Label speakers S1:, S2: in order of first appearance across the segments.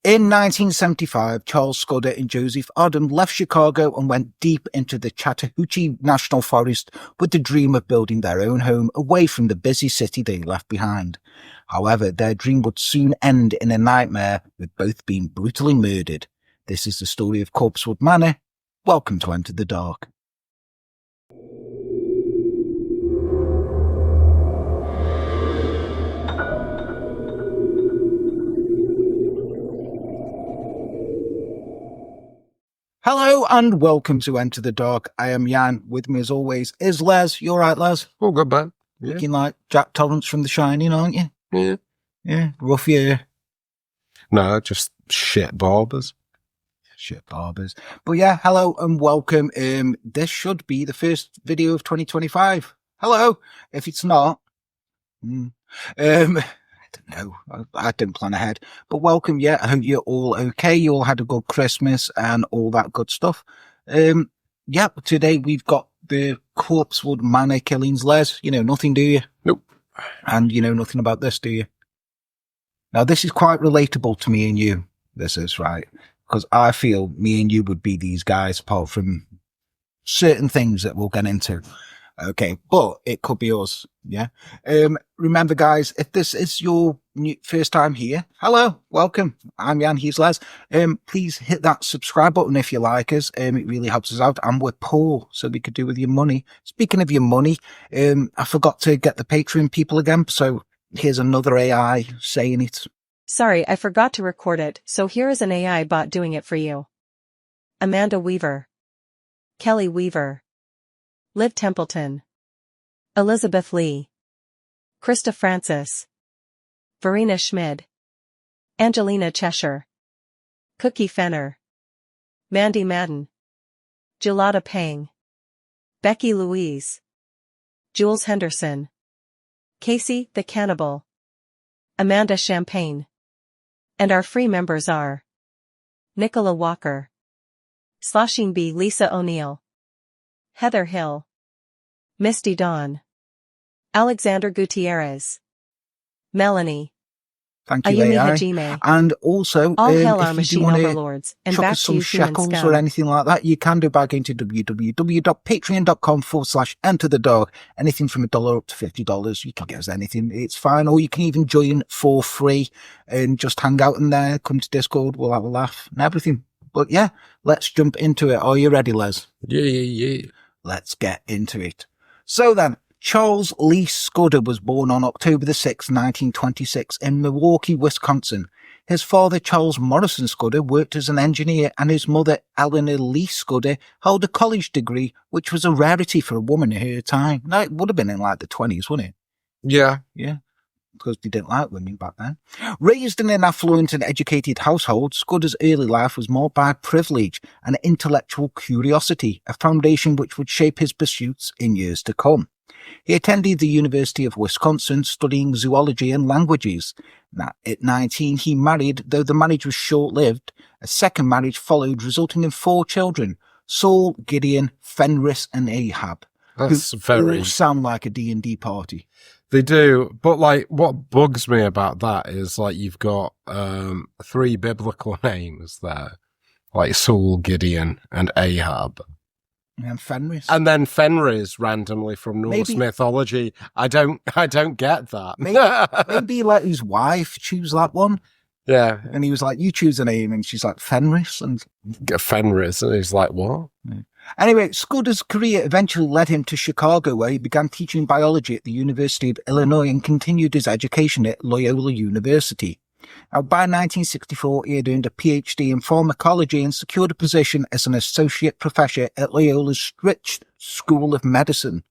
S1: In 1975, Charles Scudder and Joseph Odom left Chicago and went deep into the Chattahoochee National Forest with the dream of building their own home away from the busy city they left behind. However, their dream would soon end in a nightmare, with both being brutally murdered. This is the story of Corpsewood Manor. Welcome to Enter the Dark. Hello and welcome to Enter the Dark. I am Jan. With me as always is Les. You alright, Les?
S2: All good, man. Yeah.
S1: Looking like Jack Torrance from The Shining, aren't you?
S2: Yeah.
S1: Yeah. Rough year.
S2: No, just shit barbers.
S1: Shit barbers. But yeah, hello and welcome. This should be the first video of 2025. Hello. If it's not, I don't know. I didn't plan ahead. But welcome, yeah. I hope you're all okay. You all had a good Christmas and all that good stuff. Yeah, today we've got the Corpsewood Manor killings. Les, you know nothing, do you?
S2: Nope.
S1: And you know nothing about this, do you? Now, this is quite relatable to me and you. This is, right? Because I feel me and you would be these guys, apart from certain things that we'll get into. Okay, but it could be us, yeah? Remember, guys, if this is your first time here, hello, welcome. I'm Jan, he's Les. Please hit that subscribe button if you like us. It really helps us out, and we're poor, so we could do with your money. Speaking of your money, I forgot to get the Patreon people again, so here's another AI saying it.
S3: Sorry, I forgot to record it, so here is an AI bot doing it for you. Amanda Weaver. Kelly Weaver. Liv Templeton. Elizabeth Lee. Krista Francis. Verena Schmid. Angelina Cheshire. Cookie Fenner. Mandy Madden. Gelada Pang. Becky Louise. Jules Henderson. Casey the Cannibal. Amanda Champagne. And our free members are Nicola Walker. Sloshing B. Lisa O'Neill. Heather Hill. Misty Dawn. Alexander Gutierrez. Melanie.
S1: Thank you,
S3: Ayumi
S1: AI.
S3: Hajime.
S1: And also,
S3: All hail our
S1: if you
S3: machine
S1: do want
S3: overlords, and
S1: chuck
S3: back
S1: us
S3: to
S1: some
S3: you human
S1: shekels
S3: scum.
S1: or anything like that, you can do by going to www.patreon.com/enterthedark. Anything from $1 up to $50, you can get us anything. It's fine. Or you can even join for free and just hang out in there, come to Discord, we'll have a laugh and everything. But yeah, let's jump into it. Are you ready, Les?
S2: Yeah.
S1: Let's get into it. So then, Charles Lee Scudder was born on October the 6th, 1926 in Milwaukee, Wisconsin. His father, Charles Morrison Scudder, worked as an engineer, and his mother, Eleanor Lee Scudder, held a college degree, which was a rarity for a woman in her time. Now, it would have been in like the 20s, wouldn't it?
S2: Yeah.
S1: Yeah. Because they didn't like women back then. Raised in an affluent and educated household, Scudder's early life was marked by privilege and intellectual curiosity, a foundation which would shape his pursuits in years to come. He attended the University of Wisconsin, studying zoology and languages. Now, at 19, he married, though the marriage was short-lived. A second marriage followed, resulting in 4 children: Saul, Gideon, Fenris, and Ahab.
S2: That's
S1: who
S2: very...
S1: all sound like a D&D party.
S2: They do, but like, what bugs me about that is like you've got 3 biblical names there, like Saul, Gideon, and Ahab.
S1: And Fenris.
S2: And then Fenris randomly from Norse mythology. I don't get that.
S1: Maybe let his wife choose that one.
S2: Yeah.
S1: And he was like, you choose a name. And she's like, Fenris. And
S2: Fenris. And he's like, what?
S1: Yeah. Anyway, Scudder's career eventually led him to Chicago, where he began teaching biology at the University of Illinois and continued his education at Loyola University. Now, by 1964, he had earned a PhD in pharmacology and secured a position as an associate professor at Loyola's Stritch School of Medicine.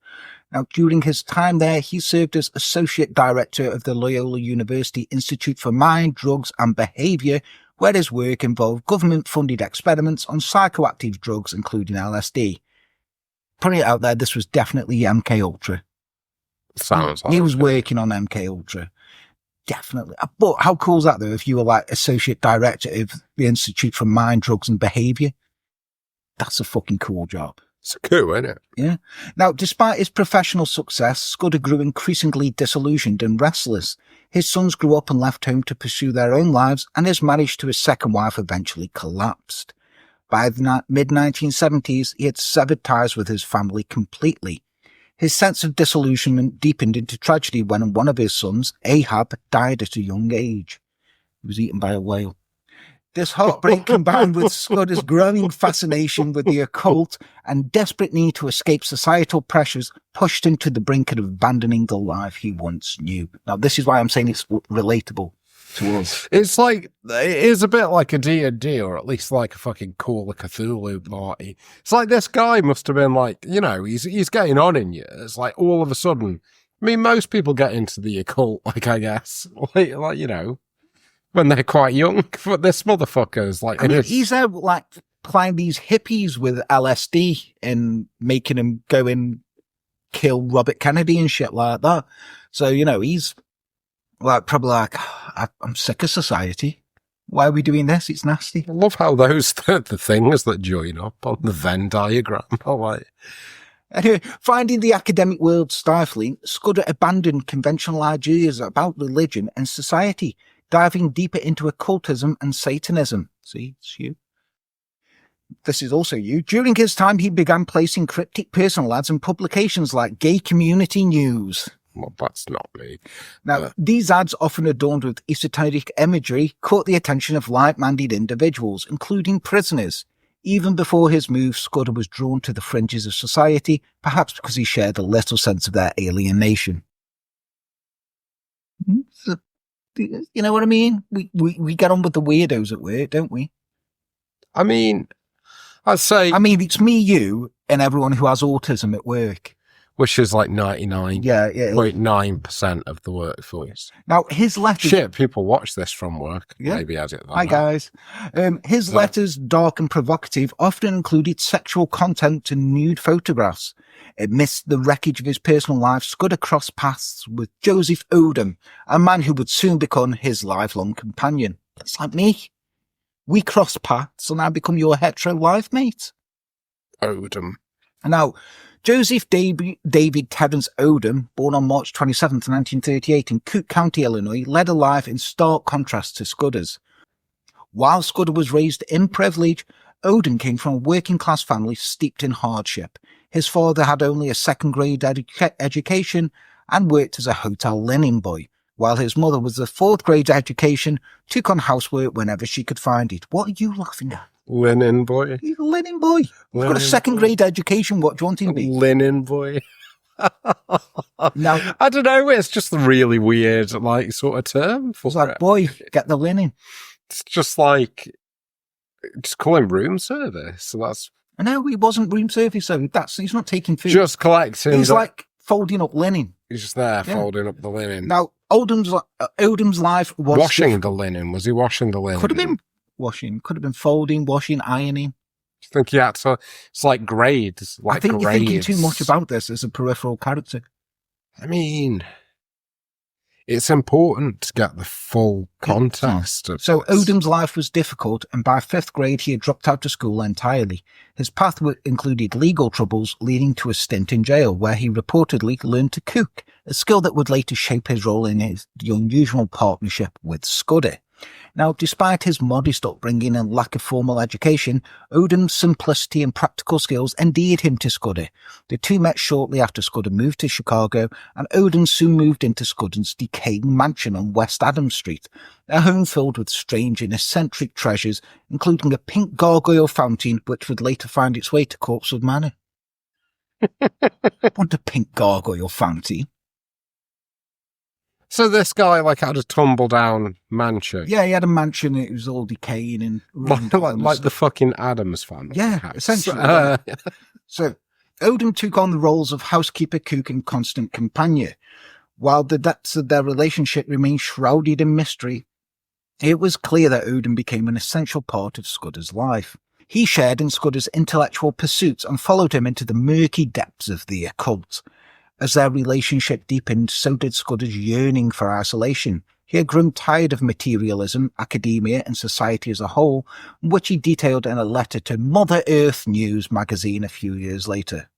S1: Now, during his time there, he served as associate director of the Loyola University Institute for Mind, Drugs and Behavior, where his work involved government-funded experiments on psychoactive drugs, including LSD. Putting it out there, this was definitely MK-Ultra.
S2: Sounds like
S1: he was working on MK-Ultra. Definitely. But how cool is that, though, if you were like associate director of the Institute for Mind, Drugs and Behavior? That's a fucking cool job.
S2: It's a coup, isn't it?
S1: Yeah. Now, despite his professional success, Scudder grew increasingly disillusioned and restless. His sons grew up and left home to pursue their own lives, and his marriage to his second wife eventually collapsed. By the mid-1970s, he had severed ties with his family completely. His sense of disillusionment deepened into tragedy when one of his sons, Ahab, died at a young age. He was eaten by a whale. This heartbreak combined with Scudder's growing fascination with the occult and desperate need to escape societal pressures pushed him to the brink of abandoning the life he once knew. Now, this is why I'm saying it's relatable to us.
S2: It's like, it is a bit like a D&D, or at least like a fucking Call of Cthulhu party. It's like this guy must have been like, you know, he's getting on in years. Like all of a sudden, I mean, most people get into the occult, like, I guess, like you know, when they're quite young. But this motherfucker's like,
S1: I mean, he's out like playing these hippies with LSD and making them go and kill Robert Kennedy and shit like that. So, you know, he's like probably like, I'm sick of society. Why are we doing this? It's nasty.
S2: I love how those the things that join up on the Venn diagram are like.
S1: Anyway, finding the academic world stifling, Scudder abandoned conventional ideas about religion and society, diving deeper into occultism and Satanism. See, it's you. This is also you. During his time, he began placing cryptic personal ads in publications like Gay Community News.
S2: Well, that's not me.
S1: Now, these ads, often adorned with esoteric imagery, caught the attention of like-minded individuals, including prisoners. Even before his move, Scudder was drawn to the fringes of society, perhaps because he shared a little sense of their alienation. So, you know what I mean? We get on with the weirdos at work, don't we?
S2: I mean, I'd say...
S1: I mean, it's me, you, and everyone who has autism at work.
S2: Which is like 99.9% of the workforce.
S1: Now, his letters...
S2: Shit, people watch this from work.
S1: Yeah.
S2: Maybe I did that.
S1: Hi, guys. His letters, dark and provocative, often included sexual content and nude photographs. Amidst the wreckage of his personal life, Scudder crossed paths with Joseph Odom, a man who would soon become his lifelong companion. It's like me. We cross paths and I become your hetero life mate.
S2: Odom.
S1: Now, Joseph David Terence Odom, born on March 27th, 1938 in Cook County, Illinois, led a life in stark contrast to Scudder's. While Scudder was raised in privilege, Odom came from a working-class family steeped in hardship. His father had only a second-grade education and worked as a hotel linen boy, while his mother was a fourth-grade education, took on housework whenever she could find it. What are you laughing at?
S2: Linen boy.
S1: He's a linen boy. He's got a second-grade education. What do you want him to be?
S2: Linen boy.
S1: Now,
S2: I don't know. It's just a really weird, like, sort of term for
S1: it's like, boy, get the linen.
S2: It's just like, just call him room service. So that's.
S1: I know he wasn't room service, so he's not taking food.
S2: Just collecting.
S1: He's like folding up linen.
S2: He's just there folding up the linen.
S1: Now, Odom's life was
S2: washing the linen. Was he washing the linen?
S1: Could have been washing. Could have been folding, washing, ironing.
S2: I think he had to. It's like grades. Like
S1: I think
S2: grades.
S1: You're thinking too much about this as a peripheral character.
S2: I mean, it's important to get the full context of
S1: So
S2: this.
S1: Odom's life was difficult, and by 5th grade he had dropped out of school entirely. His path included legal troubles, leading to a stint in jail, where he reportedly learned to cook, a skill that would later shape his role in the unusual partnership with Scudder. Now, despite his modest upbringing and lack of formal education, Odom's simplicity and practical skills endeared him to Scudder. The two met shortly after Scudder moved to Chicago, and Odom soon moved into Scudder's decaying mansion on West Adams Street, a home filled with strange and eccentric treasures, including a pink gargoyle fountain which would later find its way to Corpsewood Manor. Want a pink gargoyle fountain?
S2: So this guy like had a tumble down mansion.
S1: Yeah, he had a mansion. It was all decaying and
S2: like the fucking Addams family.
S1: Yeah,
S2: house.
S1: essentially. So Odom took on the roles of housekeeper, cook, and constant companion. While the depths of their relationship remained shrouded in mystery, it was clear that Odom became an essential part of Scudder's life. He shared in Scudder's intellectual pursuits and followed him into the murky depths of the occult. As their relationship deepened, so did Scudder's yearning for isolation. He had grown tired of materialism, academia, and society as a whole, which he detailed in a letter to Mother Earth News magazine a few years later.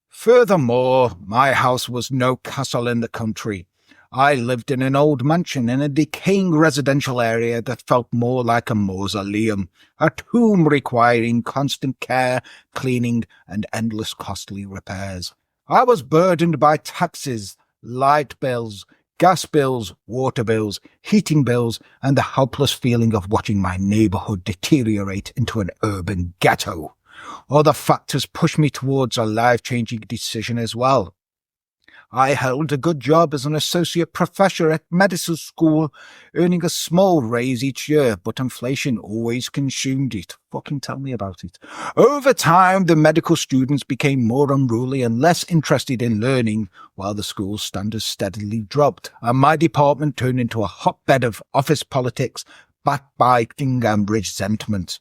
S1: Furthermore, my house was no castle in the country. I lived in an old mansion in a decaying residential area that felt more like a mausoleum, a tomb requiring constant care, cleaning, and endless costly repairs. I was burdened by taxes, light bills, gas bills, water bills, heating bills, and the helpless feeling of watching my neighbourhood deteriorate into an urban ghetto. Other factors pushed me towards a life-changing decision as well. I held a good job as an associate professor at medicine school, earning a small raise each year, but inflation always consumed it. Fucking tell me about it. Over time, the medical students became more unruly and less interested in learning, while the school's standards steadily dropped, and my department turned into a hotbed of office politics, backbiting, and resentment.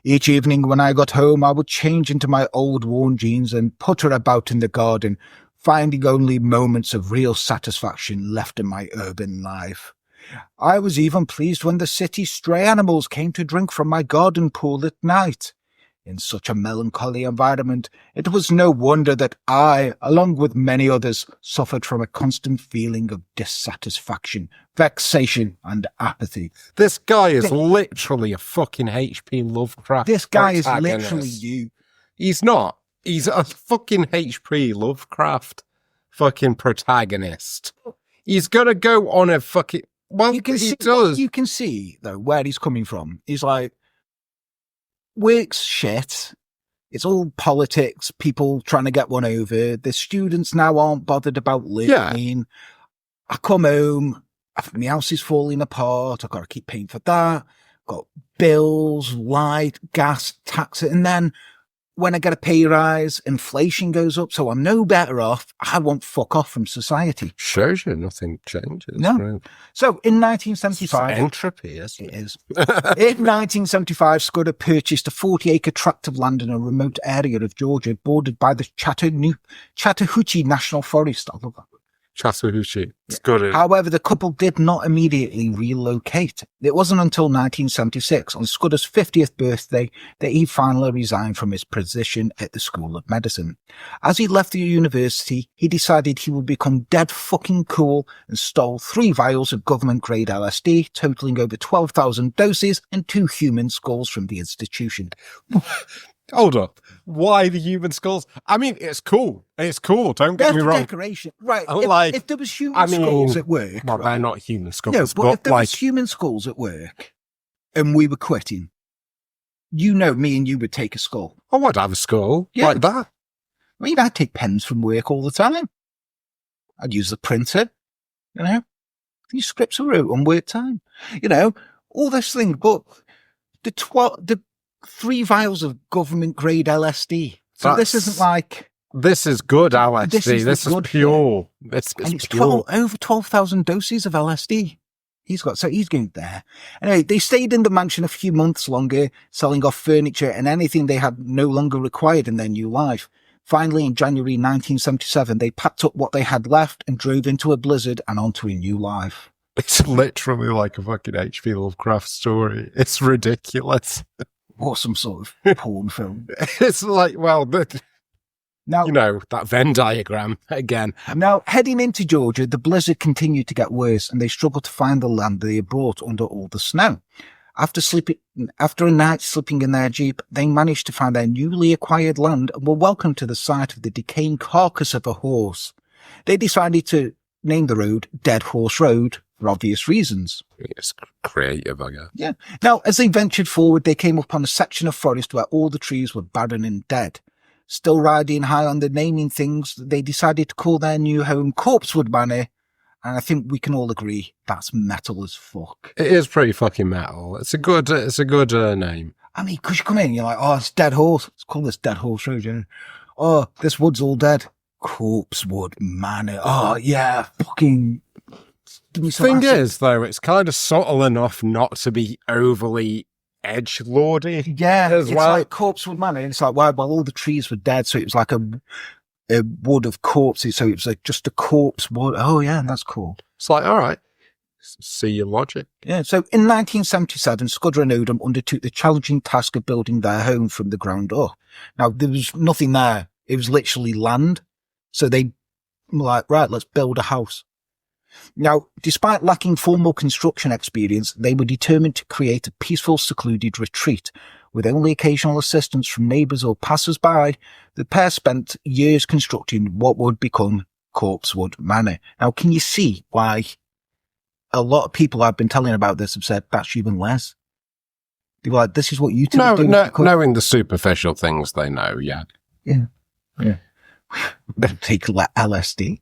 S1: Each evening when I got home, I would change into my old worn jeans and putter about in the garden, finding only moments of real satisfaction left in my urban life. I was even pleased when the city's stray animals came to drink from my garden pool at night. In such a melancholy environment, it was no wonder that I, along with many others, suffered from a constant feeling of dissatisfaction, vexation, and apathy.
S2: This guy is literally a fucking H.P. Lovecraft.
S1: This guy is
S2: protagonist.
S1: literally you.
S2: He's not. He's a fucking H.P. Lovecraft fucking protagonist. He's gonna go on a fucking... Well,
S1: You can
S2: he
S1: see,
S2: does.
S1: You can see, though, where he's coming from. He's like, work's shit. It's all politics, people trying to get one over. The students now aren't bothered about learning. I come home, my house is falling apart, I've got to keep paying for that. Got bills, light, gas, taxes, and then when I get a pay rise, inflation goes up, so I'm no better off. I won't fuck off from society.
S2: Shows you nothing changes.
S1: No.
S2: Right?
S1: So in 1975...
S2: It's entropy, isn't
S1: It
S2: it?
S1: is. In 1975, Scudder purchased a 40-acre tract of land in a remote area of Georgia bordered by the Chattahoochee National Forest. I love that.
S2: Chattahoochee. It's good.
S1: However, the couple did not immediately relocate. It wasn't until 1976, on Scudder's 50th birthday, that he finally resigned from his position at the School of Medicine. As he left the university, he decided he would become dead fucking cool and stole 3 vials of government-grade LSD, totaling over 12,000 doses and 2 human skulls from the institution.
S2: Hold up. Why the human skulls? I mean, it's cool. It's cool. Don't get me wrong.
S1: Decoration. Right.
S2: Like,
S1: if there was human skulls at work...
S2: Well,
S1: right,
S2: they're not human skulls,
S1: no, but if there
S2: like...
S1: was human skulls at work and we were quitting, you know me and you would take a skull.
S2: I would have a skull like that.
S1: I mean, I'd take pens from work all the time. I'd use the printer, you know. These scripts are wrote on work time. You know, all this thing, but the 3 vials of government-grade LSD. So this isn't like...
S2: This is good LSD. This is
S1: good,
S2: pure. This
S1: and
S2: is
S1: it's
S2: pure.
S1: over 12,000 doses of LSD. He's going there. Anyway, they stayed in the mansion a few months longer, selling off furniture and anything they had no longer required in their new life. Finally, in January 1977, they packed up what they had left and drove into a blizzard and onto a new life.
S2: It's literally like a fucking H.P. Lovecraft story. It's ridiculous.
S1: Or some sort of porn film.
S2: It's like, well,
S1: Now,
S2: you know, that Venn diagram again.
S1: Now, heading into Georgia, the blizzard continued to get worse and they struggled to find the land they had brought under all the snow. After a night sleeping in their Jeep, they managed to find their newly acquired land and were welcomed to the site of the decaying carcass of a horse. They decided to name the road Dead Horse Road for obvious reasons.
S2: It's creative, I guess.
S1: Yeah. Now, as they ventured forward, they came upon a section of forest where all the trees were barren and dead. Still riding high on the naming things, they decided to call their new home Corpsewood Manor, and I think we can all agree that's metal as fuck.
S2: It is pretty fucking metal. It's a good name.
S1: I mean, because you come in, you're like, oh, it's Dead Horse. Let's call this Dead Horse Road, yeah. Oh, this wood's all dead. Corpsewood Manor. Oh, yeah, fucking...
S2: Thing is, though, it's kind of subtle enough not to be overly edgelordy.
S1: Yeah,
S2: as
S1: it's
S2: well.
S1: like Corpsewood Manor. And it's like, well, all the trees were dead, so it was like a wood of corpses. So it was like just a corpse wood. Oh, yeah, that's cool.
S2: It's like, all right. See your logic.
S1: Yeah, so in 1977, Scudder and Odom undertook the challenging task of building their home from the ground up. Now, there was nothing there. It was literally land. So they were like, right, let's build a house. Now, despite lacking formal construction experience, they were determined to create a peaceful, secluded retreat. With only occasional assistance from neighbours or passers-by, the pair spent years constructing what would become Corpsewood Manor. Now, can you see why a lot of people I've been telling about this have said, that's you and Les? They were like, this is what you two do.
S2: Knowing the superficial things they know, yeah.
S1: Yeah. Better take LSD.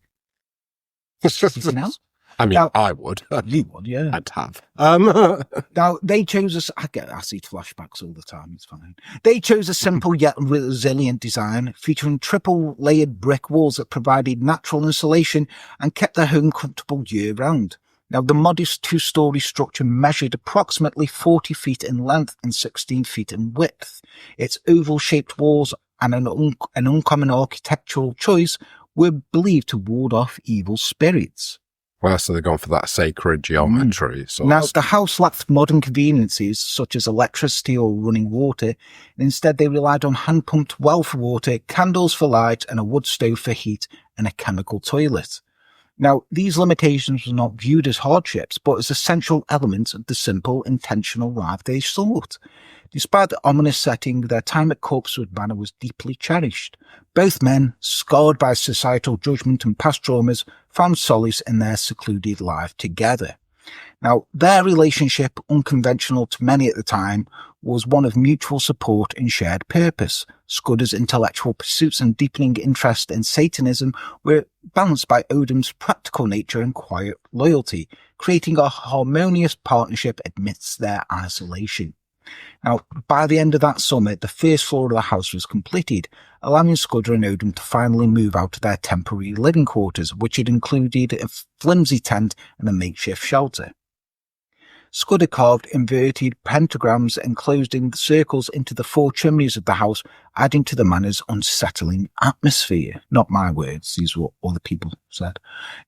S1: Something else?
S2: I mean,
S1: now,
S2: I would.
S1: You would, yeah.
S2: I'd have.
S1: Now, they chose I see flashbacks all the time, it's fine. They chose a simple yet resilient design, featuring triple layered brick walls that provided natural insulation and kept their home comfortable year-round. Now, the modest two-storey structure measured approximately 40 feet in length and 16 feet in width. Its oval-shaped walls and an uncommon architectural choice were believed to ward off evil spirits.
S2: Well, so they've gone for that sacred geometry.
S1: Now, the house lacked modern conveniences such as electricity or running water, and instead they relied on hand-pumped well for water, candles for light, and a wood stove for heat, and a chemical toilet. Now, these limitations were not viewed as hardships, but as essential elements of the simple, intentional life they sought. Despite the ominous setting, their time at Corpsewood Manor was deeply cherished. Both men, scarred by societal judgment and past traumas, found solace in their secluded life together. Now, their relationship, unconventional to many at the time, was one of mutual support and shared purpose. Scudder's intellectual pursuits and deepening interest in Satanism were balanced by Odom's practical nature and quiet loyalty, creating a harmonious partnership amidst their isolation. Now, by the end of that summer, the first floor of the house was completed, allowing Scudder and Odom to finally move out of their temporary living quarters, which had included a flimsy tent and a makeshift shelter. Scudder carved inverted pentagrams enclosed in circles into the four chimneys of the house, adding to the manor's unsettling atmosphere. Not my words, these were what other people said.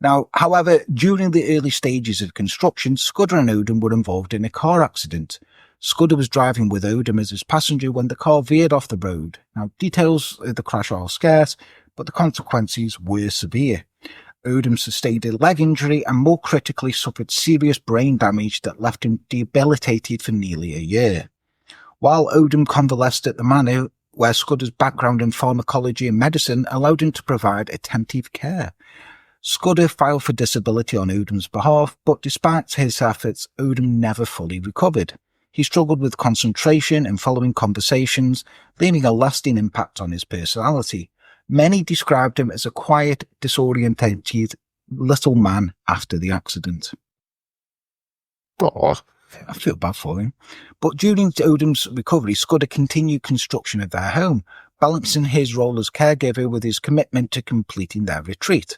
S1: Now, however, during the early stages of construction, Scudder and Odom were involved in a car accident. Scudder was driving with Odom as his passenger when the car veered off the road. Now, details of the crash are scarce, but the consequences were severe. Odom sustained a leg injury and, more critically, suffered serious brain damage that left him debilitated for nearly a year. While Odom convalesced at the manor, where Scudder's background in pharmacology and medicine allowed him to provide attentive care. Scudder filed for disability on Odom's behalf, but despite his efforts, Odom never fully recovered. He struggled with concentration and following conversations, leaving a lasting impact on his personality. Many described him as a quiet, disorientated little man after the accident.
S2: Oh,
S1: I feel bad for him. But during Odom's recovery, Scudder continued construction of their home, balancing his role as caregiver with his commitment to completing their retreat.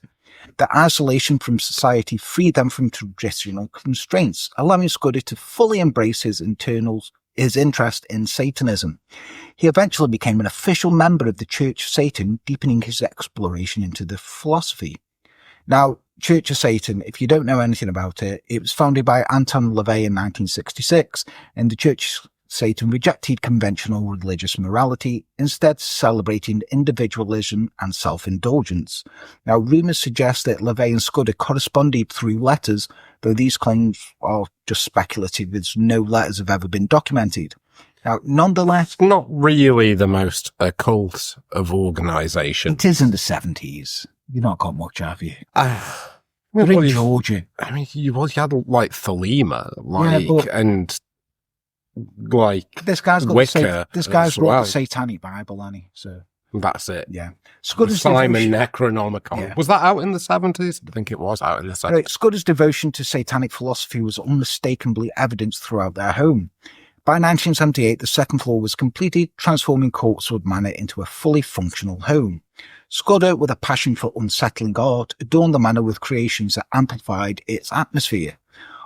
S1: The isolation from society freed them from traditional constraints, allowing Scudder to fully embrace his interest in Satanism. He eventually became an official member of the Church of Satan, deepening his exploration into the philosophy. Now, Church of Satan, if you don't know anything about it, it was founded by Anton LaVey in 1966, and the Church of Satan rejected conventional religious morality, instead celebrating individualism and self-indulgence. Now, rumours suggest that LaVey and Scudder corresponded through letters, though these claims are just speculative as no letters have ever been documented. Now, nonetheless,
S2: not really the most occult of organisations.
S1: It is in the 70s. You've not got much, have you?
S2: Well,
S1: You're in Georgia.
S2: I mean, you had like Thelema, and like
S1: this guy's got
S2: Wicca.
S1: This guy's wrote
S2: well.
S1: the Satanic Bible, hasn't he? So
S2: that's it.
S1: Yeah.
S2: Simon Necronomicon.
S1: Yeah.
S2: Was that out in the 70s? I think it was out in the 70s.
S1: Right. Scudder's devotion to satanic philosophy was unmistakably evidenced throughout their home. By 1978, the second floor was completed, transforming Corpsewood Manor into a fully functional home. Scudder, with a passion for unsettling art, adorned the manor with creations that amplified its atmosphere.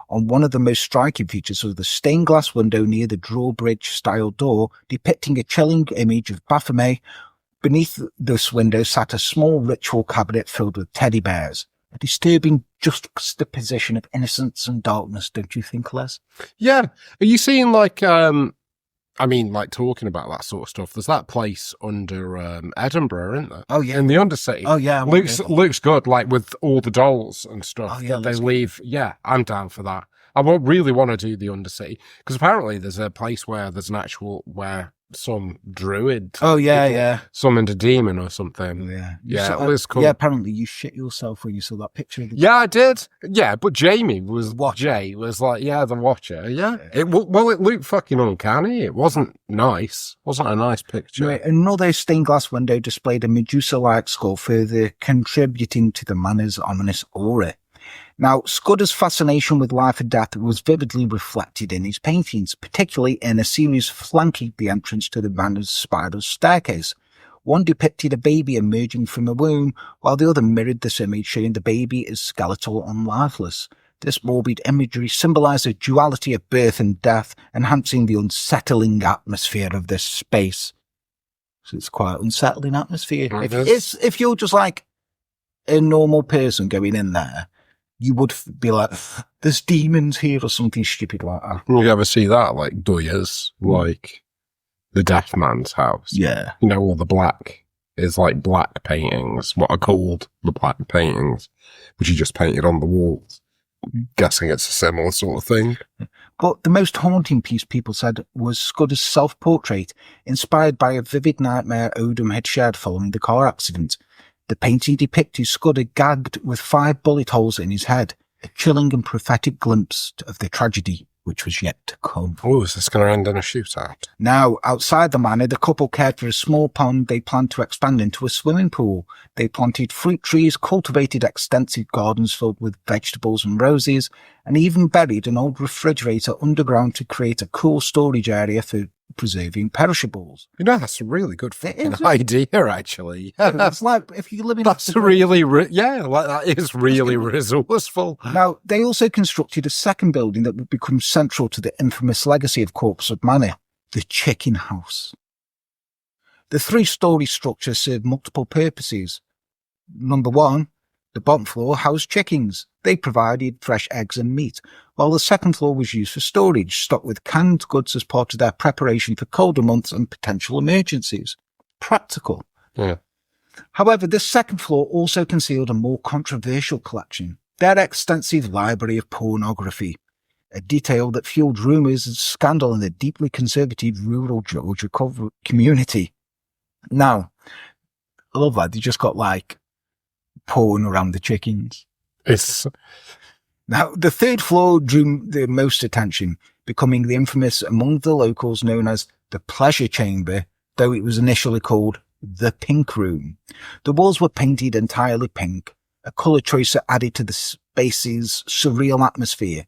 S1: On one of the most striking features was the stained glass window near the drawbridge-style door, depicting a chilling image of Baphomet. Beneath this window sat a small ritual cabinet filled with teddy bears. A disturbing juxtaposition of innocence and darkness, don't you think, Les?
S2: Yeah. Are you seeing like, talking about that sort of stuff, there's that place under Edinburgh, isn't there?
S1: Oh, yeah.
S2: In the Undercity.
S1: Oh, yeah.
S2: Looks good, like with all the dolls and stuff.
S1: Oh, yeah,
S2: that they leave. Yeah, I'm down for that. I really want to do the Undercity because apparently there's a place where there's an actual, where some druid.
S1: Oh, yeah.
S2: Summoned a demon or something.
S1: Yeah.
S2: Yeah, it was cool.
S1: Yeah, apparently you shit yourself when you saw that picture.
S2: Yeah, I did. Yeah, but Jamie was,
S1: Watcher.
S2: Jay was like, yeah, the Watcher. Yeah. It looked fucking uncanny. It wasn't nice. It wasn't a nice picture.
S1: Anyway, another stained glass window displayed a Medusa-like skull, further contributing to the manor's ominous aura. Now, Scudder's fascination with life and death was vividly reflected in his paintings, particularly in a series flanking the entrance to the manor's spiral staircase. One depicted a baby emerging from a womb, while the other mirrored this image, showing the baby as skeletal and lifeless. This morbid imagery symbolised the duality of birth and death, enhancing the unsettling atmosphere of this space. So it's quite an unsettling atmosphere. If you're just like a normal person going in there, you would be like, there's demons here or something stupid like that.
S2: You ever see that, like Duyas, like the Deaf Man's house?
S1: Yeah.
S2: You know, all the black is like black paintings, what are called the black paintings, which you just painted on the walls. Guessing it's a similar sort of thing.
S1: But the most haunting piece, people said, was Scudder's self-portrait, inspired by a vivid nightmare Odom had shared following the car accident. The painting depicted Scudder gagged with 5 bullet holes in his head, a chilling and prophetic glimpse of the tragedy which was yet to come.
S2: Oh, is this going to end in a shootout?
S1: Now, outside the manor, the couple cared for a small pond they planned to expand into a swimming pool. They planted fruit trees, cultivated extensive gardens filled with vegetables and roses, and even buried an old refrigerator underground to create a cool storage area for preserving perishables.
S2: You know, that's a really good idea, actually. Yeah.
S1: It's like, if you live in...
S2: That's really, that is really resourceful.
S1: Now, they also constructed a second building that would become central to the infamous legacy of Corpsewood Manor, the chicken house. The 3-storey structure served multiple purposes. Number 1, the bottom floor housed chickens. They provided fresh eggs and meat, while the second floor was used for storage, stocked with canned goods as part of their preparation for colder months and potential emergencies. Practical.
S2: Yeah.
S1: However, this second floor also concealed a more controversial collection, their extensive library of pornography, a detail that fueled rumours and scandal in the deeply conservative rural Georgia community. Now, I love that. They just got like porn around the chickens. Now, the third floor drew the most attention, becoming the infamous among the locals known as the Pleasure Chamber, though it was initially called the Pink Room. The walls were painted entirely pink, a colour choice that added to the space's surreal atmosphere.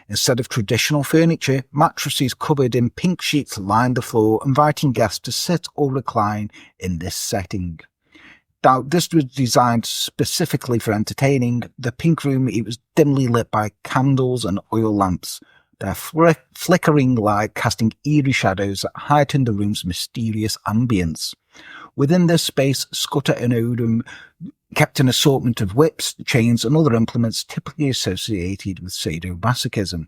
S1: Instead of traditional furniture, mattresses covered in pink sheets lined the floor, inviting guests to sit or recline in this setting. Now, this was designed specifically for entertaining. The Pink Room, it was dimly lit by candles and oil lamps, their flickering light casting eerie shadows that heightened the room's mysterious ambience. Within this space, Scudder and Odom kept an assortment of whips, chains, and other implements typically associated with sadomasochism.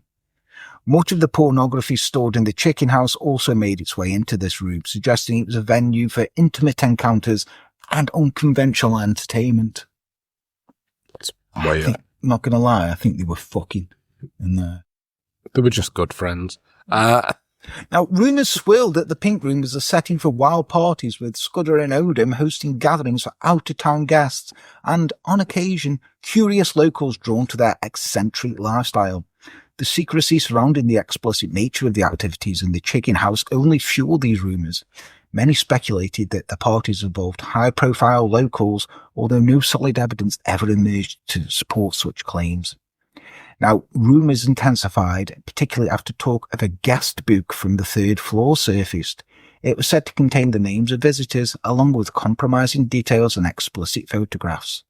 S1: Much of the pornography stored in the chicken house also made its way into this room, suggesting it was a venue for intimate encounters and unconventional entertainment. Not gonna lie, I think they were fucking in there.
S2: They were just good friends.
S1: Now, rumours swirled that the Pink Room was a setting for wild parties, with Scudder and Odom hosting gatherings for out-of-town guests and, on occasion, curious locals drawn to their eccentric lifestyle. The secrecy surrounding the explicit nature of the activities in the chicken house only fueled these rumours. Many speculated that the parties involved high-profile locals, although no solid evidence ever emerged to support such claims. Now, rumours intensified, particularly after talk of a guest book from the 3rd floor surfaced. It was said to contain the names of visitors, along with compromising details and explicit photographs.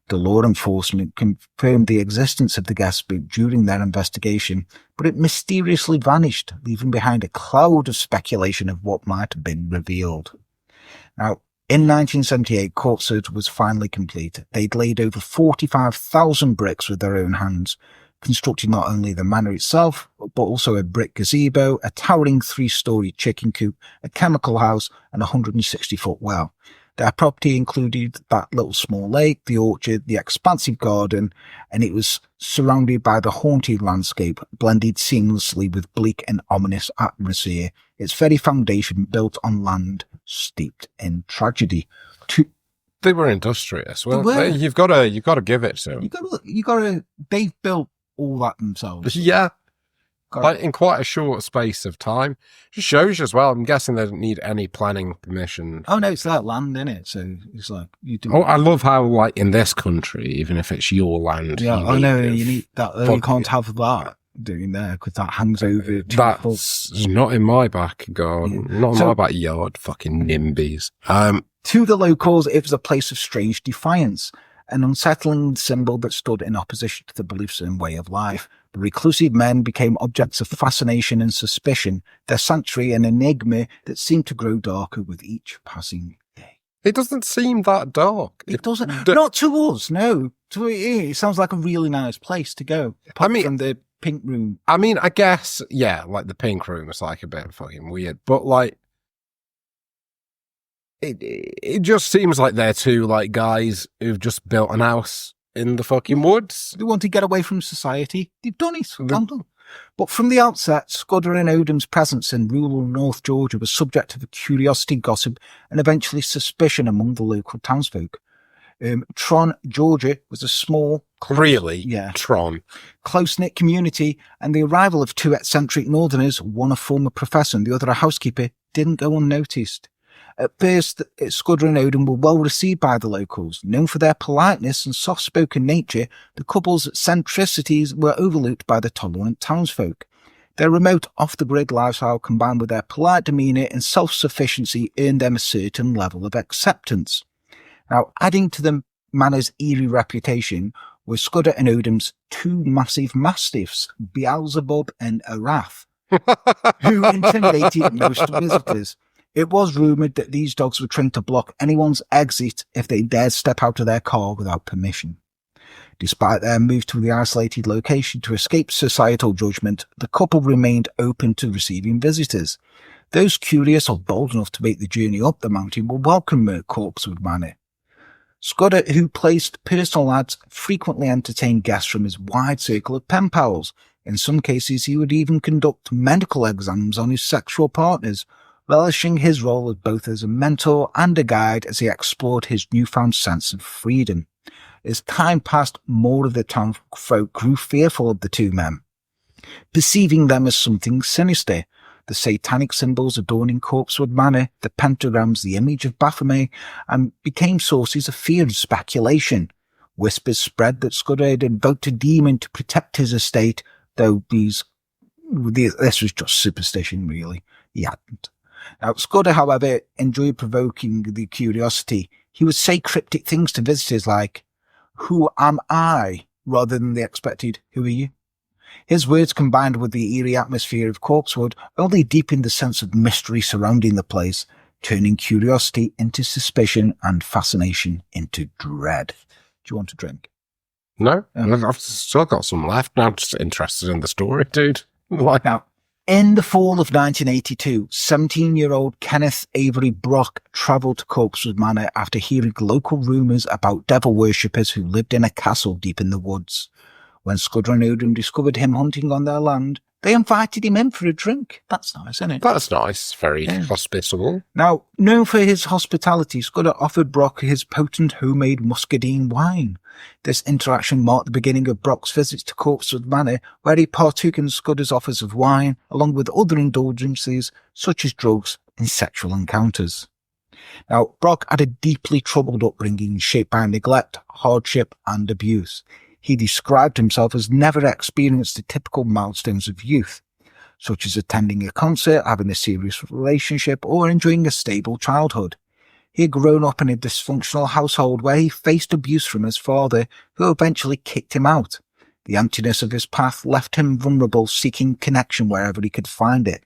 S1: The law enforcement confirmed the existence of the guest book during their investigation, but it mysteriously vanished, leaving behind a cloud of speculation of what might have been revealed. Now, In 1978, Corpsewood was finally complete. They'd laid over 45,000 bricks with their own hands, constructing not only the manor itself, but also a brick gazebo, a towering 3-story chicken coop, a chemical house, and a 160-foot well. Their property included that little small lake, the orchard, the expansive garden, and it was surrounded by the haunted landscape, blended seamlessly with bleak and ominous atmosphere, its very foundation built on land steeped in tragedy.
S2: They were industrious. Well,
S1: were.
S2: You've got to give it to them.
S1: They've built all that themselves.
S2: Yeah. Like in quite a short space of time. Just shows you as well. I'm guessing they didn't need any planning permission.
S1: Oh no, it's their land, isn't it? So it's like you do.
S2: Oh, I love how, like, in this country, even if it's your land,
S1: Yeah, I know. You need that. You can't have that doing there because that hangs over.
S2: That's not in my back garden. Yeah. Not in my backyard. Fucking NIMBYs.
S1: To the locals, it was a place of strange defiance, an unsettling symbol that stood in opposition to the beliefs and way of life. The reclusive men became objects of fascination and suspicion, their sanctuary an enigma that seemed to grow darker with each passing day.
S2: It doesn't seem that dark.
S1: It doesn't. Not to us, no. It sounds like a really nice place to go. Apart from the pink room.
S2: I mean, I guess, yeah, like the pink room is like a bit fucking weird, but like, it just seems like they're two like guys who've just built an house in the fucking woods.
S1: They want to get away from society. They've done it. But from the outset, Scudder and Odom's presence in rural North Georgia was subject to curiosity, gossip, and eventually suspicion among the local townsfolk. Tron, Georgia was a small...
S2: Tron.
S1: Close-knit community, and the arrival of two eccentric northerners, one a former professor and the other a housekeeper, didn't go unnoticed. At first, Scudder and Odom were well received by the locals. Known for their politeness and soft-spoken nature, the couple's eccentricities were overlooked by the tolerant townsfolk. Their remote, off-the-grid lifestyle combined with their polite demeanour and self-sufficiency earned them a certain level of acceptance. Now, adding to the manor's eerie reputation were Scudder and Odom's two massive mastiffs, Beelzebub and Arath, who intimidated most visitors. It was rumoured that these dogs were trained to block anyone's exit if they dared step out of their car without permission. Despite their move to the isolated location to escape societal judgment, the couple remained open to receiving visitors. Those curious or bold enough to make the journey up the mountain were welcome at Corpsewood Manor. Scudder, who placed personal ads, frequently entertained guests from his wide circle of pen pals. In some cases, he would even conduct medical exams on his sexual partners, relishing his role both as a mentor and a guide as he explored his newfound sense of freedom. As time passed, more of the townfolk grew fearful of the two men, perceiving them as something sinister. The satanic symbols adorning Corpsewood Manor, the pentagrams, the image of Baphomet, and became sources of fear and speculation. Whispers spread that Scudder had invoked a demon to protect his estate, though this was just superstition, really. He hadn't. Now, Scudder, however, enjoyed provoking the curiosity. He would say cryptic things to visitors like, "Who am I?" rather than the expected, "Who are you?" His words, combined with the eerie atmosphere of Corpsewood, only deepened the sense of mystery surrounding the place, turning curiosity into suspicion and fascination into dread. Do you want a drink?
S2: No, I've still got some left. Now I'm just interested in the story, dude. Like,
S1: now, in the fall of 1982, 17-year-old Kenneth Avery Brock travelled to Corpsewood Manor after hearing local rumours about devil worshippers who lived in a castle deep in the woods. When Scudder and Odom discovered him hunting on their land, they invited him in for a drink. That's nice, isn't it?
S2: That's nice. Very hospitable.
S1: Now, known for his hospitality, Scudder offered Brock his potent homemade muscadine wine. This interaction marked the beginning of Brock's visits to Corpsewood Manor, where he partook in Scudder's offers of wine, along with other indulgences such as drugs and sexual encounters. Now, Brock had a deeply troubled upbringing shaped by neglect, hardship, and abuse. He described himself as never experienced the typical milestones of youth, such as attending a concert, having a serious relationship, or enjoying a stable childhood. He had grown up in a dysfunctional household where he faced abuse from his father, who eventually kicked him out. The emptiness of his path left him vulnerable, seeking connection wherever he could find it.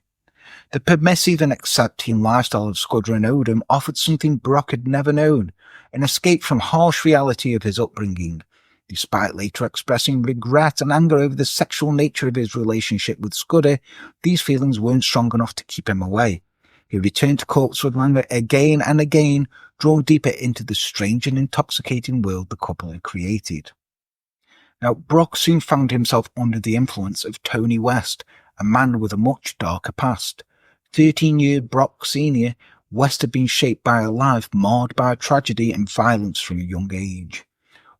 S1: The permissive and accepting lifestyle of Scudder and Odom offered something Brock had never known, an escape from harsh reality of his upbringing. Despite later expressing regret and anger over the sexual nature of his relationship with Scudder, these feelings weren't strong enough to keep him away. He returned to Corpsewood Manor again and again, drawn deeper into the strange and intoxicating world the couple had created. Now, Brock soon found himself under the influence of Tony West, a man with a much darker past. 13-year Brock Sr., West had been shaped by a life marred by tragedy and violence from a young age.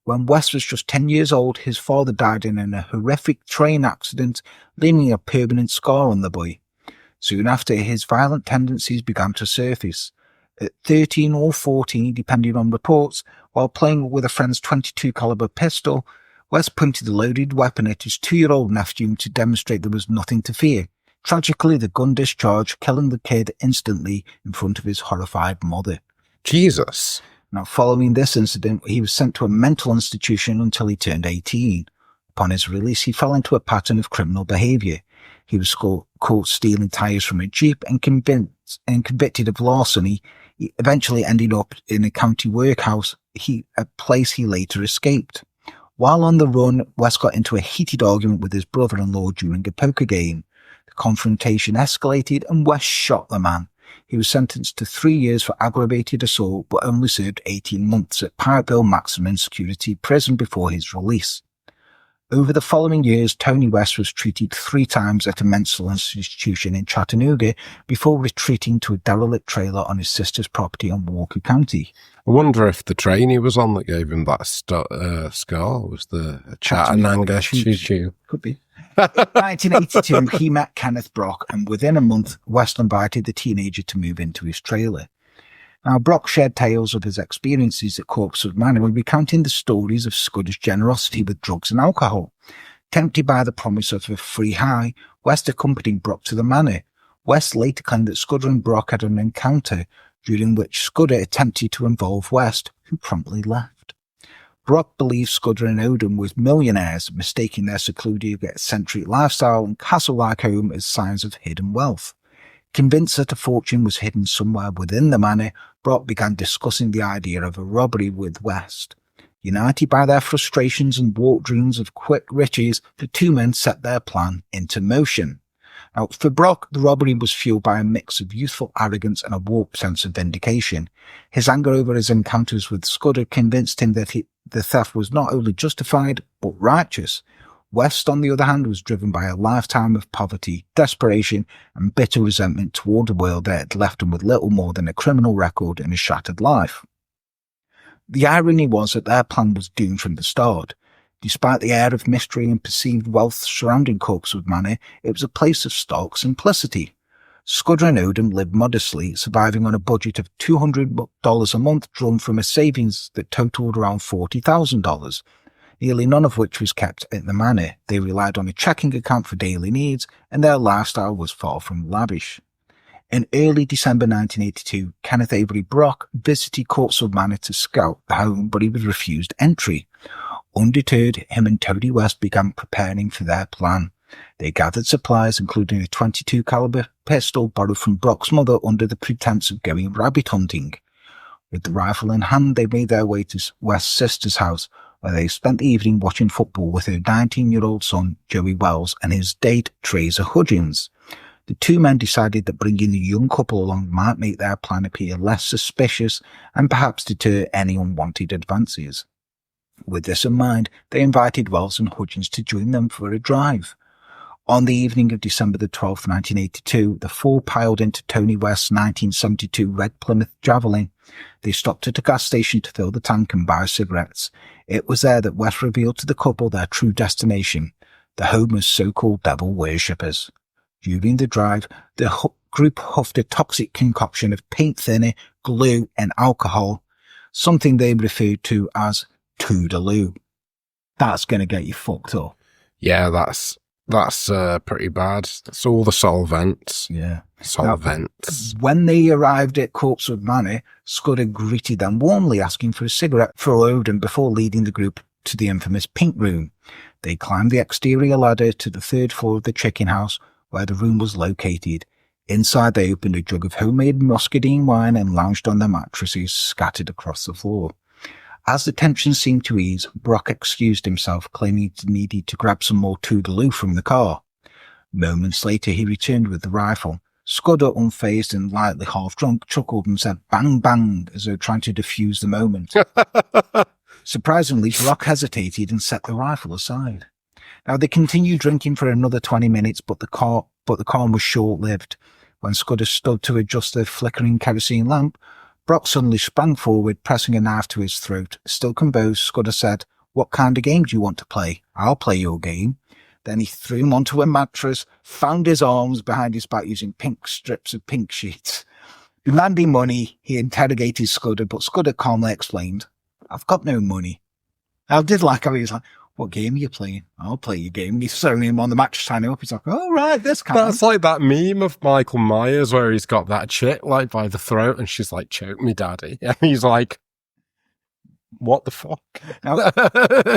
S1: When West was just 10 years old, his father died in a horrific train accident, leaving a permanent scar on the boy. Soon after, his violent tendencies began to surface. At 13 or 14, depending on reports, while playing with a friend's .22 caliber pistol, West pointed the loaded weapon at his 2-year-old nephew to demonstrate there was nothing to fear. Tragically, the gun discharged, killing the kid instantly in front of his horrified mother.
S2: Jesus.
S1: Now, following this incident, he was sent to a mental institution until he turned 18. Upon his release, he fell into a pattern of criminal behaviour. He was caught stealing tyres from a Jeep and convicted of larceny. He eventually ended up in a county workhouse, a place he later escaped. While on the run, West got into a heated argument with his brother-in-law during a poker game. The confrontation escalated and West shot the man. He was sentenced to 3 years for aggravated assault, but only served 18 months at Pikeville Maximum Security Prison before his release. Over the following years, Tony West was treated 3 times at a mental institution in Chattanooga before retreating to a derelict trailer on his sister's property in Walker County.
S2: I wonder if the train he was on that gave him that scar was the Chattanooga choo-choo.
S1: Could be. In 1982, he met Kenneth Brock, and within a month, West invited the teenager to move into his trailer. Now, Brock shared tales of his experiences at Corpsewood Manor, recounting the stories of Scudder's generosity with drugs and alcohol. Tempted by the promise of a free high, West accompanied Brock to the manor. West later claimed that Scudder and Brock had an encounter, during which Scudder attempted to involve West, who promptly left. Brock believed Scudder and Odom were millionaires, mistaking their secluded, eccentric lifestyle and castle-like home as signs of hidden wealth. Convinced that a fortune was hidden somewhere within the manor, Brock began discussing the idea of a robbery with West. United by their frustrations and warped dreams of quick riches, the two men set their plan into motion. Now, for Brock, the robbery was fueled by a mix of youthful arrogance and a warped sense of vindication. His anger over his encounters with Scudder convinced him that the theft was not only justified, but righteous. West, on the other hand, was driven by a lifetime of poverty, desperation, and bitter resentment toward a world that had left him with little more than a criminal record and a shattered life. The irony was that their plan was doomed from the start. Despite the air of mystery and perceived wealth surrounding Corpsewood Manor, it was a place of stark simplicity. Scudder and Odom lived modestly, surviving on a budget of $200 a month drawn from a savings that totaled around $40,000. Nearly none of which was kept at the manor. They relied on a checking account for daily needs, and their lifestyle was far from lavish. In early December 1982, Kenneth Avery Brock visited Corpsewood Manor to scout the home, but he was refused entry. Undeterred, him and Tony West began preparing for their plan. They gathered supplies, including a .22 caliber pistol borrowed from Brock's mother under the pretense of going rabbit hunting. With the rifle in hand, they made their way to West's sister's house, where they spent the evening watching football with her 19-year-old son, Joey Wells, and his date, Teresa Hudgens. The two men decided that bringing the young couple along might make their plan appear less suspicious and perhaps deter any unwanted advances. With this in mind, they invited Wells and Hudgens to join them for a drive. On the evening of December the 12th, 1982, the four piled into Tony West's 1972 red Plymouth Javelin. They stopped at a gas station to fill the tank and buy cigarettes. It was there that West revealed to the couple their true destination, the home of so-called devil worshippers. During the drive, the group huffed a toxic concoction of paint thinner, glue, and alcohol, something they referred to as Toodaloo. That's going to get you fucked up.
S2: Yeah, that's pretty bad. It's all the solvents.
S1: Yeah.
S2: Solvents.
S1: Now, when they arrived at Corpsewood Manor, Scudder greeted them warmly, asking for a cigarette for Odom before leading the group to the infamous Pink Room. They climbed the exterior ladder to the 3rd floor of the chicken house, where the room was located. Inside, they opened a jug of homemade muscadine wine and lounged on their mattresses scattered across the floor. As the tension seemed to ease, Brock excused himself, claiming he needed to grab some more Toodaloo from the car. Moments later, he returned with the rifle. Scudder, unfazed and lightly half-drunk, chuckled and said bang bang, as though trying to defuse the moment. Surprisingly, Brock hesitated and set the rifle aside. Now, they continued drinking for another 20 minutes, but the calm was short-lived. When Scudder stood to adjust the flickering kerosene lamp, Brock suddenly sprang forward, pressing a knife to his throat. Still composed, Scudder said, "What kind of game do you want to play? I'll play your game." Then he threw him onto a mattress, found his arms behind his back using pink strips of pink sheets. Demanding money, he interrogated Scudder, but Scudder calmly explained, "I've got no money." I did like how he was like, "What game are you playing? I'll play your game." And he's throwing him on the mattress, tying him up. He's like, "Oh, right, this kind."
S2: That's like that meme of Michael Myers where he's got that chick like by the throat and she's like, "Choke me, daddy." And he's like, "What the fuck?"
S1: Now,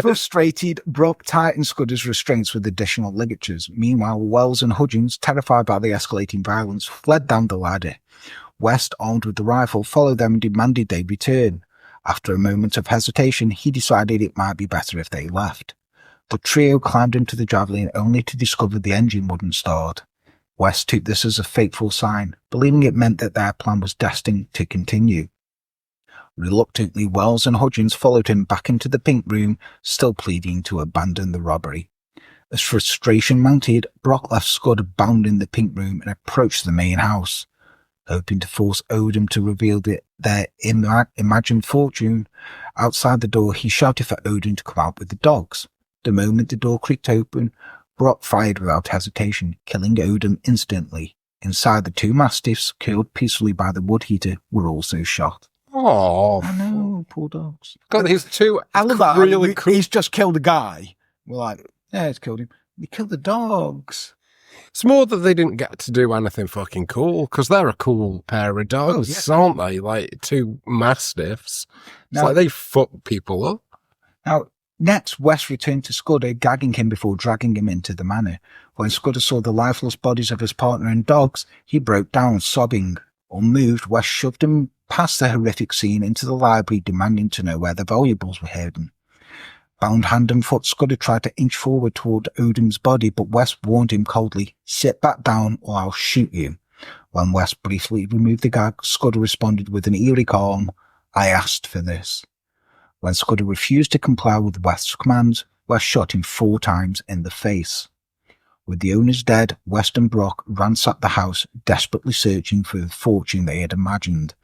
S1: frustrated, Brock tightened Scudder's restraints with additional ligatures. Meanwhile, Wells and Hudgens, terrified by the escalating violence, fled down the ladder. West, armed with the rifle, followed them and demanded they return. After a moment of hesitation, he decided it might be better if they left. The trio climbed into the Javelin only to discover the engine wouldn't start. West took this as a fateful sign, believing it meant that their plan was destined to continue. Reluctantly, Wells and Hudgens followed him back into the pink room, still pleading to abandon the robbery. As frustration mounted, Brock left Scudder bound in the pink room and approached the main house. Hoping to force Odom to reveal their imagined fortune, outside the door he shouted for Odom to come out with the dogs. The moment the door creaked open, Brock fired without hesitation, killing Odom instantly. Inside, the two mastiffs, killed peacefully by the wood heater, were also shot.
S2: Oh,
S1: I know, poor dogs.
S2: God, these two
S1: I love that.
S2: really cool.
S1: He's just killed a guy. We're like, yeah, he's killed him. He killed the dogs.
S2: It's more that they didn't get to do anything fucking cool, because they're a cool pair of dogs, aren't they? Like two mastiffs. It's like they fuck people up.
S1: Now, next, West returned to Scudder, gagging him before dragging him into the manor. When Scudder saw the lifeless bodies of his partner and dogs, he broke down, sobbing. Unmoved, West shoved him past the horrific scene into the library, demanding to know where the valuables were hidden. Bound hand and foot, Scudder tried to inch forward toward Odom's body, but West warned him coldly, "Sit back down or I'll shoot you." When West briefly removed the gag, Scudder responded with an eerie calm, "I asked for this." When Scudder refused to comply with West's commands, West shot him 4 times in the face. With the owners dead, West and Brock ransacked the house, desperately searching for the fortune they had imagined.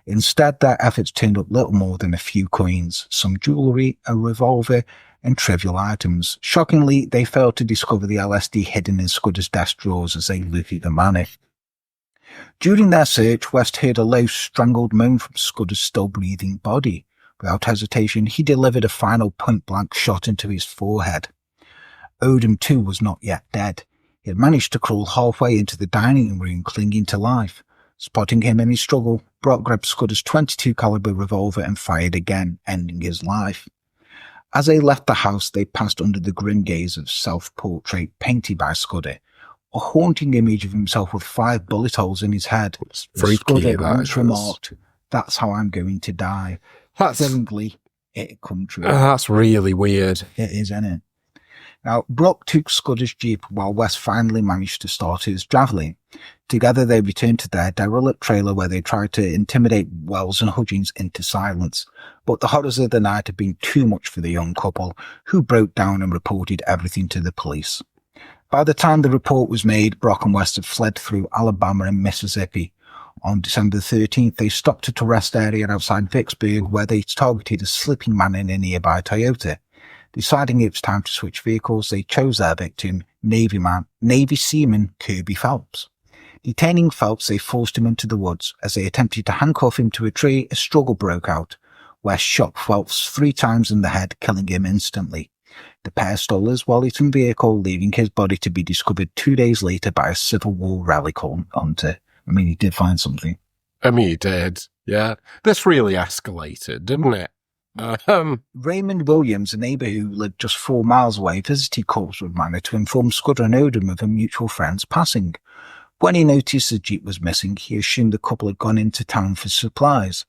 S1: Instead, their efforts turned up little more than a few coins, some jewellery, a revolver, and trivial items. Shockingly, they failed to discover the LSD hidden in Scudder's desk drawers as they looted the manor. During their search, West heard a low, strangled moan from Scudder's still-breathing body. Without hesitation, he delivered a final point-blank shot into his forehead. Odom, too, was not yet dead. He had managed to crawl halfway into the dining room, clinging to life. Spotting him in his struggle, Brock grabbed Scudder's .22 caliber revolver and fired again, ending his life. As they left the house, they passed under the grim gaze of self-portrait painted by Scudder, a haunting image of himself with 5 bullet holes in his head. Scudder once remarked, "That's how I'm going to die." Suddenly, it had come true.
S2: That's really weird.
S1: It is, isn't it? Now, Brock took Scudder's jeep while West finally managed to start his Javelin. Together, they returned to their derelict trailer where they tried to intimidate Wells and Hudgens into silence. But the horrors of the night had been too much for the young couple, who broke down and reported everything to the police. By the time the report was made, Brock and West had fled through Alabama and Mississippi. On December 13th, they stopped at a rest area outside Vicksburg where they targeted a sleeping man in a nearby Toyota. Deciding it was time to switch vehicles, they chose their victim, Navy seaman Kirby Phelps. Detaining Phelps, they forced him into the woods. As they attempted to handcuff him to a tree, a struggle broke out. West shot Phelps 3 times in the head, killing him instantly. The pair stole his wallet and vehicle, leaving his body to be discovered 2 days later by a Civil War rally hunter. I mean, he did find something.
S2: I mean, he did. Yeah. This really escalated, didn't it?
S1: Raymond Williams, a neighbour who lived just 4 miles away, visited Corpsewood Manor to inform Scudder and Odom of a mutual friend's passing. When he noticed the Jeep was missing, he assumed the couple had gone into town for supplies.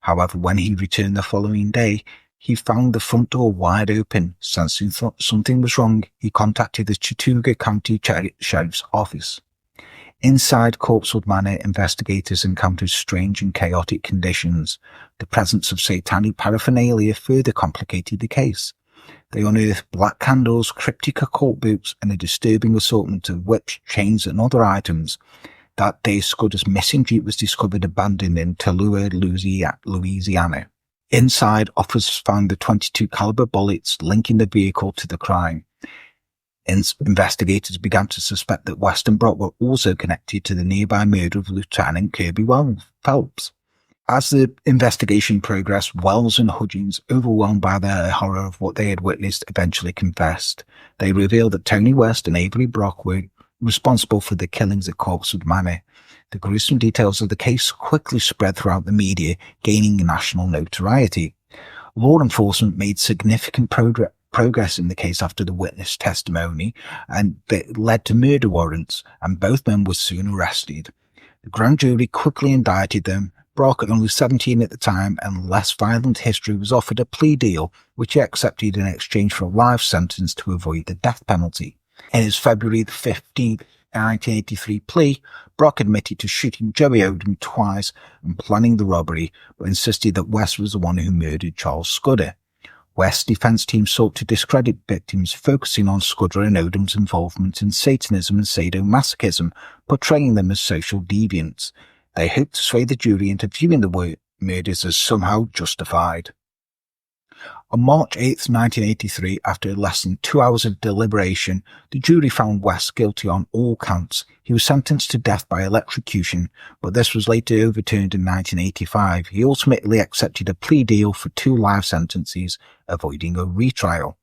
S1: However, when he returned the following day, he found the front door wide open. Sensing something was wrong, he contacted the Chattooga County Sheriff's Office. Inside Corpsewood Manor, investigators encountered strange and chaotic conditions. The presence of satanic paraphernalia further complicated the case. They unearthed black candles, cryptic occult books, and a disturbing assortment of whips, chains, and other items. That day, Scudder's missing Jeep was discovered abandoned in Tallulah, Louisiana. Inside, officers found the .22 caliber bullets linking the vehicle to the crime. Investigators began to suspect that West and Brock were also connected to the nearby murder of Lieutenant Kirby Phelps. As the investigation progressed, Wells and Hudgens, overwhelmed by their horror of what they had witnessed, eventually confessed. They revealed that Tony West and Avery Brock were responsible for the killings at Corpsewood Manor. The gruesome details of the case quickly spread throughout the media, gaining national notoriety. Law enforcement made significant progress in the case after the witness testimony, and it led to murder warrants, and both men were soon arrested. The grand jury quickly indicted them. Brock, only 17 at the time and less violent history, was offered a plea deal, which he accepted in exchange for a life sentence to avoid the death penalty. In his February 15, 1983 plea, Brock admitted to shooting Joey Odom twice and planning the robbery, but insisted that West was the one who murdered Charles Scudder. West's defense team sought to discredit victims, focusing on Scudder and Odom's involvement in Satanism and sadomasochism, portraying them as social deviants. They hoped to sway the jury into viewing the murders as somehow justified. On March 8, 1983, after less than 2 hours of deliberation, the jury found West guilty on all counts. He was sentenced to death by electrocution, but this was later overturned in 1985. He ultimately accepted a plea deal for 2 life sentences, avoiding a retrial.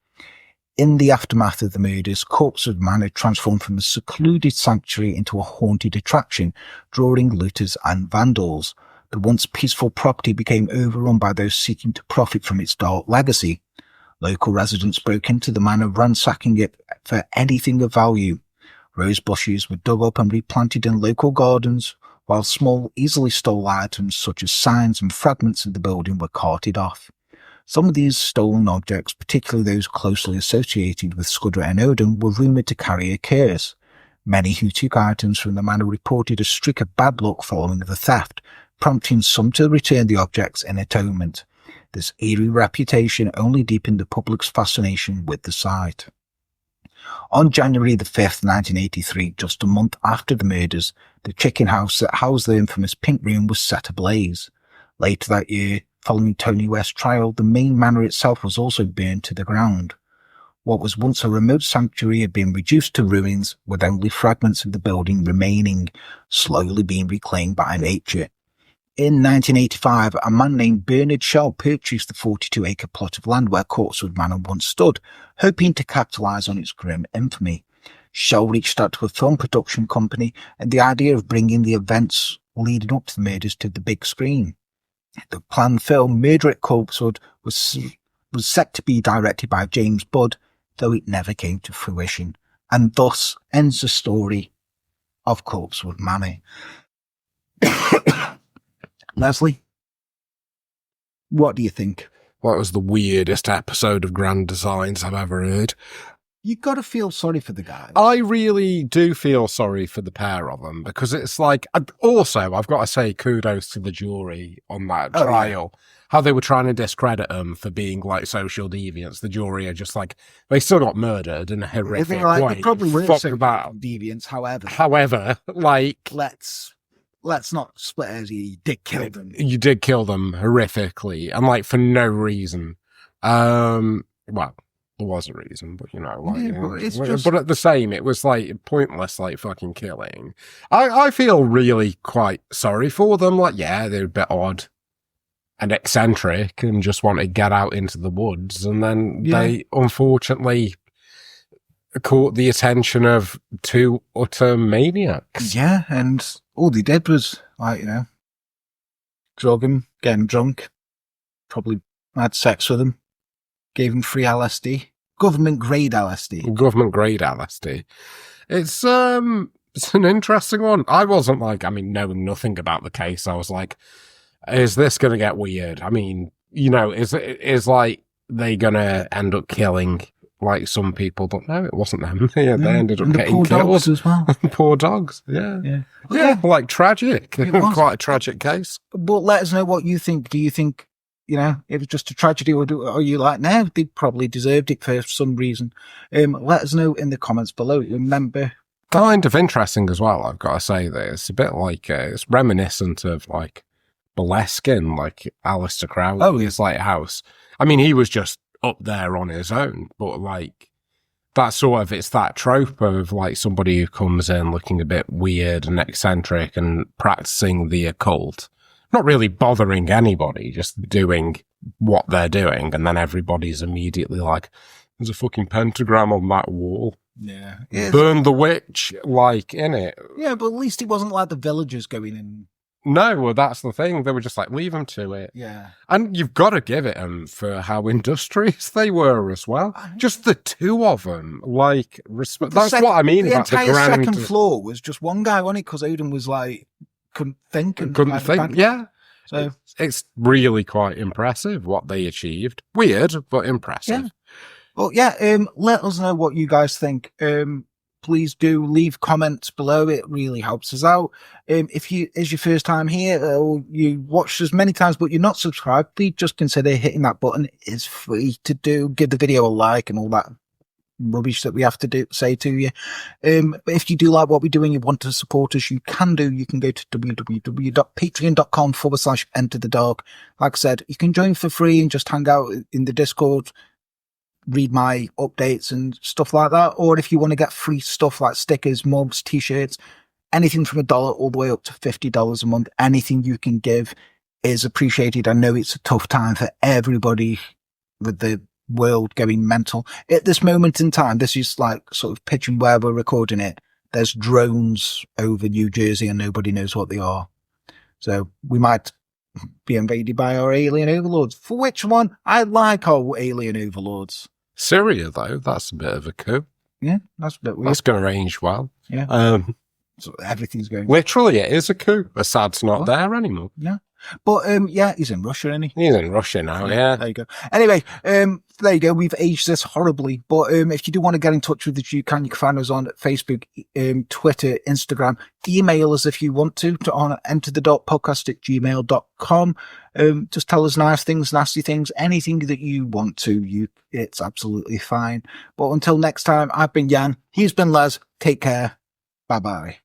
S1: In the aftermath of the murders, Corpsewood Manor transformed from a secluded sanctuary into a haunted attraction, drawing looters and vandals. The once peaceful property became overrun by those seeking to profit from its dark legacy. Local residents broke into the manor, ransacking it for anything of value. Rose bushes were dug up and replanted in local gardens, while small, easily stolen items such as signs and fragments of the building were carted off. Some of these stolen objects, particularly those closely associated with Scudder and Odom, were rumoured to carry a curse. Many who took items from the manor reported a streak of bad luck following the theft, prompting some to return the objects in atonement. This eerie reputation only deepened the public's fascination with the site. On January 5th, 1983, just a month after the murders, the chicken house that housed the infamous Pink Room was set ablaze. Later that year, following Tony West's trial, the main manor itself was also burned to the ground. What was once a remote sanctuary had been reduced to ruins, with only fragments of the building remaining, slowly being reclaimed by nature. In 1985, a man named Bernard Shell purchased the 42-acre plot of land where Corpsewood Manor once stood, hoping to capitalise on its grim infamy. Shell reached out to a film production company, and the idea of bringing the events leading up to the murders to the big screen. The planned film, Murder at Corpsewood, was set to be directed by James Budd, though it never came to fruition. And thus ends the story of Corpsewood Manor. Leslie, what do you think?
S2: That was the weirdest episode of Grand Designs I've ever heard.
S1: You got to feel sorry for the guys.
S2: I really do feel sorry for the pair of them, because it's like, also, I've got to say kudos to the jury on that trial. Yeah. How they were trying to discredit them for being like social deviants. The jury are just like, they still got murdered in a horrific way.
S1: They probably were social
S2: about
S1: deviants, however.
S2: However, like...
S1: Let's not split hairs. You did kill them.
S2: You did kill them horrifically, and like for no reason. Well, there was a reason, but you know, like, yeah, but at the same, it was like pointless, like fucking killing. I feel really quite sorry for them. Like, yeah, they're a bit odd and eccentric, and just want to get out into the woods, and then they unfortunately caught the attention of 2 utter maniacs.
S1: Yeah, and all they did was, like, you know, drug him, get him drunk, probably had sex with him, gave him free LSD. Government grade LSD.
S2: Government grade LSD. It's, It's an interesting one. I wasn't like, I mean, knowing nothing about the case, I was like, is this going to get weird? I mean, you know, is like they going to end up killing like some people? But no, it wasn't them. Yeah, they ended up
S1: And the
S2: getting
S1: poor
S2: killed
S1: dogs as well.
S2: Poor dogs. Yeah.
S1: Yeah.
S2: Like tragic.
S1: It was.
S2: Quite a tragic case.
S1: But let us know what you think. Do you think, you know, it was just a tragedy, or are you like, no, they probably deserved it for some reason? Let us know in the comments below. Remember,
S2: Kind of interesting as well, I've got to say that it's a bit like, it's reminiscent of like Boleskine, like Aleister Crowley's lighthouse. I mean, he was just up there on his own, but like, that sort of, it's that trope of like somebody who comes in looking a bit weird and eccentric and practicing the occult, not really bothering anybody, just doing what they're doing. And then everybody's immediately like, there's a fucking pentagram on that wall.
S1: yeah.
S2: Burn the witch, like, in it.
S1: Yeah, but at least it wasn't like the villagers going in.
S2: No, well, that's the thing. They were just like, leave them to it.
S1: Yeah.
S2: And you've got to give it them for how industrious they were as well. Just the two of them, like, respect. That's what I mean about the
S1: entire
S2: grand.
S1: second floor was just one guy on it because Odom was like, couldn't think.
S2: Yeah.
S1: So
S2: It's really quite impressive what they achieved. Weird, but impressive.
S1: Yeah. Well, yeah, let us know what you guys think. Please do leave comments below. It really helps us out. If you is your first time here, or you watched us many times but you're not subscribed, please just consider hitting that button. It's free to do. Give the video a like and all that rubbish that we have to say to you. But if you do like what we do and you want to support us, you can do. You can go to www.patreon.com/Enter the Dark. Like I said, you can join for free and just hang out in the Discord, read my updates and stuff like that. Or if you want to get free stuff like stickers, mugs, t-shirts, anything from $1 all the way up to $50 a month, anything you can give is appreciated. I know it's a tough time for everybody with the world going mental at this moment in time. This is like sort of pitching where we're recording it. There's drones over New Jersey and nobody knows what they are. So we might be invaded by our alien overlords. For which one? I like our alien overlords.
S2: Syria, though, that's a bit of a coup.
S1: Yeah, that's a bit weird.
S2: That's going to range well.
S1: Yeah. So everything's going.
S2: Literally, it is a coup. Assad's not there anymore.
S1: Yeah. But yeah, he's in Russia, isn't he?
S2: He's in Russia now, yeah.
S1: There you go. Anyway, there you go. We've aged this horribly. But if you do want to get in touch with us, you can find us on Facebook, Twitter, Instagram. Email us if you want to on enterthedarkpodcast@gmail.com. Just tell us nice things, nasty things, anything that you want to. It's absolutely fine. But until next time, I've been Jan. He's been Les. Take care. Bye-bye.